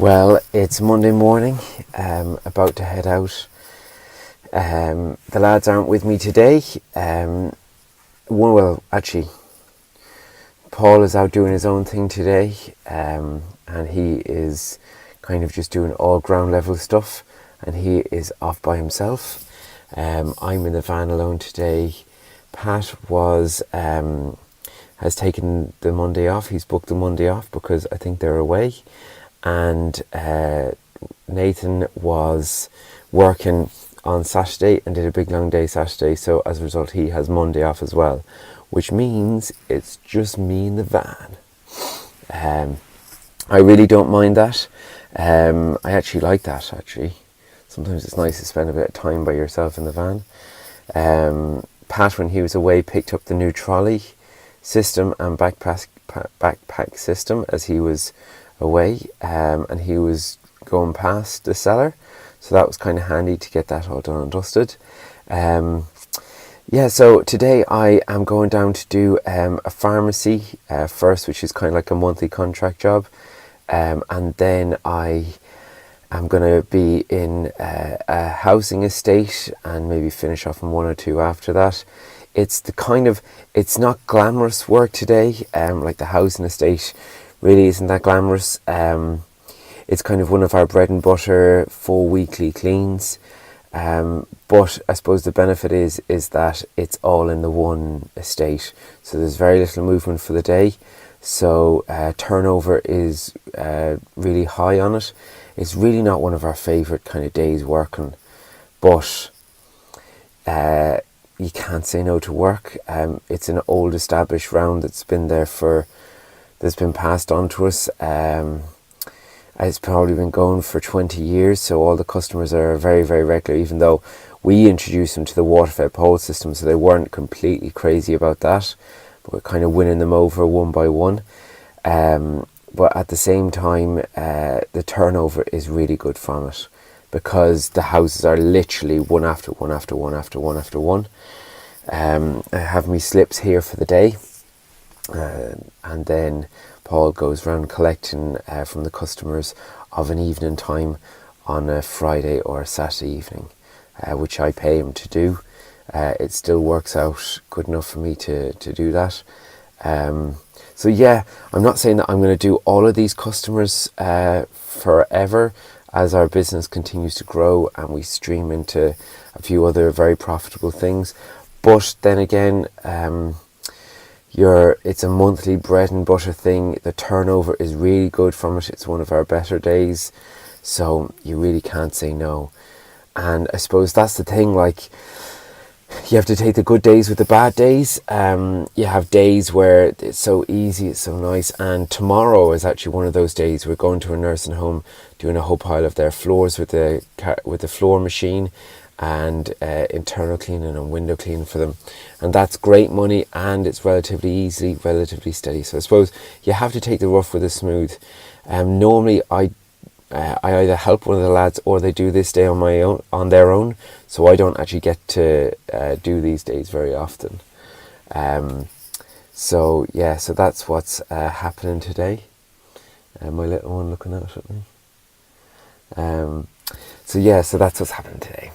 Well, it's Monday morning, about to head out. The lads aren't with me today. Actually, Paul is out doing his own thing today, and he is kind of just doing all ground level stuff, and he is off by himself. I'm in the van alone today. Pat has taken the Monday off. He's booked the Monday off because I think they're away. And Nathan was working on Saturday and did a big long day Saturday, so as a result he has Monday off as well, which means it's just me in the van. I really don't mind that. I actually like that, actually. Sometimes it's nice to spend a bit of time by yourself in the van. Pat, when he was away, picked up the new trolley system and backpack system as he was away, and he was going past the cellar, so that was kind of handy to get that all done and dusted. So today I am going down to do a pharmacy first, which is kind of like a monthly contract job, and then I am going to be in a housing estate and maybe finish off in one or two after that. It's not glamorous work today, like the housing estate really isn't that glamorous. It's kind of one of our bread and butter full weekly cleans, but I suppose the benefit is that it's all in the one estate, so there's very little movement for the day, so turnover is really high on it. It's really not one of our favourite kind of days working, but you can't say no to work. It's an old established round that's been passed on to us. It's probably been going for 20 years, so all the customers are very, very regular, even though we introduced them to the water-fed pole system, so they weren't completely crazy about that, but we're kind of winning them over one by one. But at the same time, the turnover is really good from it, because the houses are literally one after one after one after one after one. I have me slips here for the day, and then Paul goes round collecting from the customers of an evening time on a Friday or a Saturday evening, which I pay him to do. It still works out good enough for me to do that. So yeah, I'm not saying that I'm going to do all of these customers forever, as our business continues to grow and we stream into a few other very profitable things. But then again, it's a monthly bread and butter thing. The turnover is really good from it. It's one of our better days, so you really can't say no. And I suppose that's the thing, like, you have to take the good days with the bad days. You have days where it's so easy, it's so nice, and tomorrow is actually one of those days. We're going to a nursing home, doing a whole pile of their floors with the floor machine, and internal cleaning and window cleaning for them, and that's great money, and it's relatively easy, relatively steady. So I suppose you have to take the rough with the smooth. Normally I either help one of the lads or they do this day on their own, so I don't actually get to do these days very often. So that's what's happening today. My little one looking out at me. So that's what's happening today.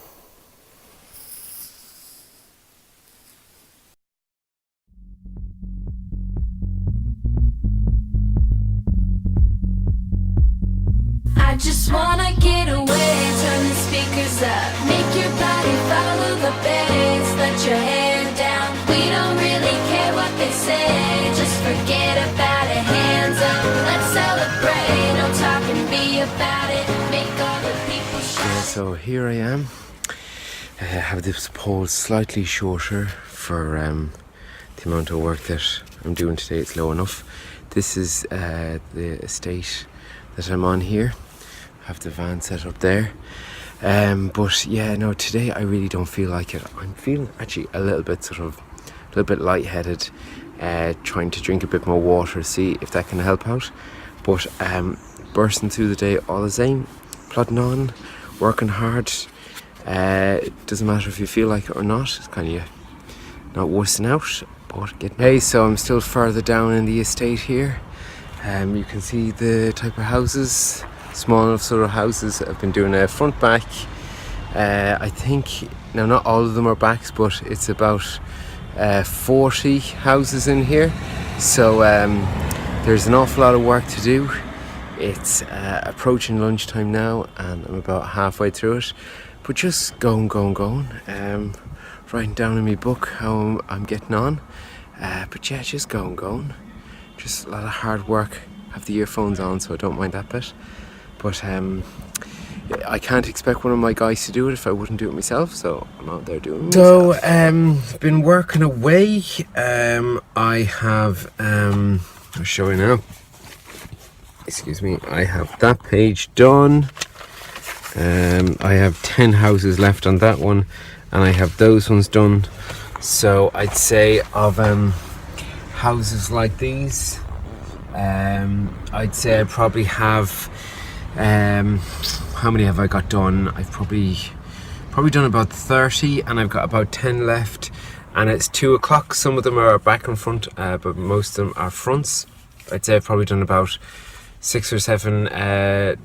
I just wanna get away, turn the speakers up, make your body follow the bass, let your hair down, we don't really care what they say, just forget about it, hands up, let's celebrate, no talking, be about it, make all the people shout. Yeah, so here I am. I have this pole slightly shorter for the amount of work that I'm doing today. It's low enough. This is the estate that I'm on here. Have the van set up there, but yeah, no, today I really don't feel like it. I'm feeling actually a little bit lightheaded, trying to drink a bit more water, see if that can help out, but bursting through the day all the same, plodding on, working hard. It doesn't matter if you feel like it or not. It's kind of not wussing out, but getting. Hey, so I'm still further down in the estate here. You can see the type of houses. small enough sort of houses. I've been doing a front back. I think, now not all of them are backs, but it's about 40 houses in here. So there's an awful lot of work to do. It's approaching lunchtime now and I'm about halfway through it. But just going. Writing down in my book how I'm getting on. But yeah, just going. Just a lot of hard work. Have the earphones on, so I don't mind that bit. But I can't expect one of my guys to do it if I wouldn't do it myself, so I'm out there doing it myself. So, been working away. I have, I'll show you now. Excuse me, I have that page done. I have 10 houses left on that one, and I have those ones done. So I'd say of houses like these, I'd say I probably have, how many have I got done? I've probably done about 30, and I've got about 10 left, and it's 2 o'clock. Some of them are back and front, but most of them are fronts. I'd say I've probably done about 6 or 7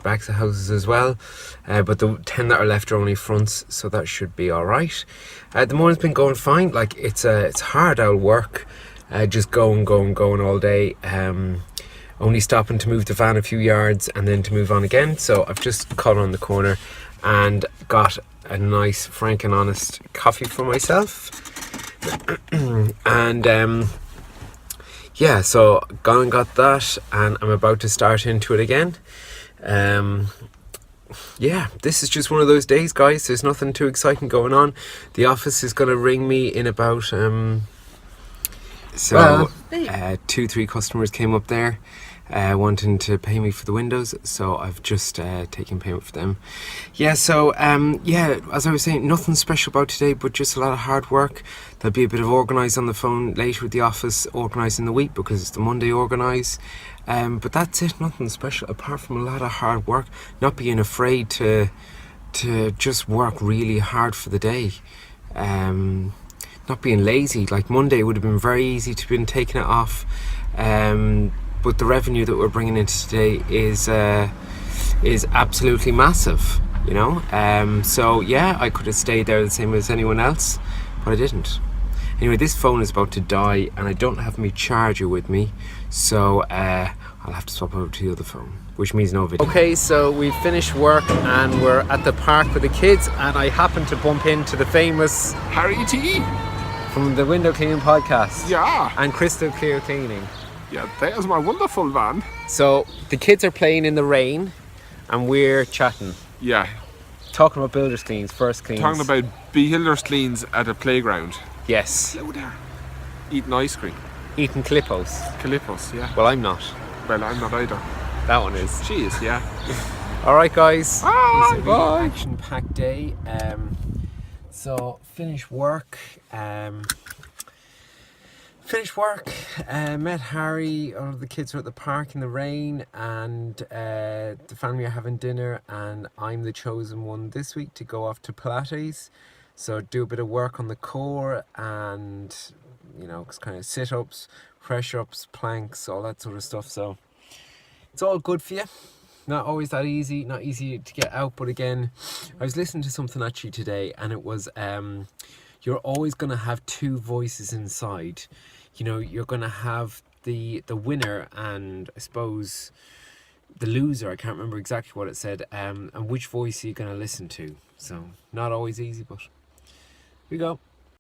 backs of houses as well, but the 10 that are left are only fronts, so that should be all right. The morning's been going fine. Like it's hard out work, just going all day. Only stopping to move the van a few yards and then to move on again. So I've just cut on the corner and got a nice frank and honest coffee for myself. And yeah, so gone and got that, and I'm about to start into it again. Yeah, this is just one of those days, guys. There's nothing too exciting going on. The office is going to ring me in about 2-3 customers came up there wanting to pay me for the windows, so I've just taken payment for them. Yeah, so yeah, as I was saying, nothing special about today, but just a lot of hard work. There'll be a bit of organise on the phone later with the office, organising the week because it's the Monday organise. But that's it, nothing special apart from a lot of hard work, not being afraid to just work really hard for the day. Not being lazy. Like Monday would have been very easy to have been taking it off, but the revenue that we're bringing into today is absolutely massive, you know. So yeah, I could have stayed there the same as anyone else, but I didn't. Anyway, this phone is about to die and I don't have my charger with me, so I'll have to swap over to the other phone, which means no video. Okay, so we've finished work and we're at the park with the kids, and I happened to bump into the famous Harry T. from the Window Cleaning Podcast. Yeah. And Crystal Clear Cleaning. Yeah, there's my wonderful van. So the kids are playing in the rain and we're chatting. Yeah. Talking about builders cleans, first cleans. Talking about builders cleans at a playground. Yes. Hello there. Eating ice cream. Eating Clippos. Calipos, yeah. Well, I'm not. Well, I'm not either. That one is. She is, yeah. Alright guys. Bye. Bye. Action-packed day. So finish work. Met Harry. All of the kids are at the park in the rain, and the family are having dinner, and I'm the chosen one this week to go off to Pilates. So do a bit of work on the core and, you know, kind of sit-ups, press-ups, planks, all that sort of stuff. So it's all good for you. Not always that easy, not easy to get out. But again, I was listening to something actually today, and it was you're always going to have two voices inside. You know, you're going to have the winner and I suppose the loser. I can't remember exactly what it said. And which voice are you going to listen to? So not always easy, but here we go.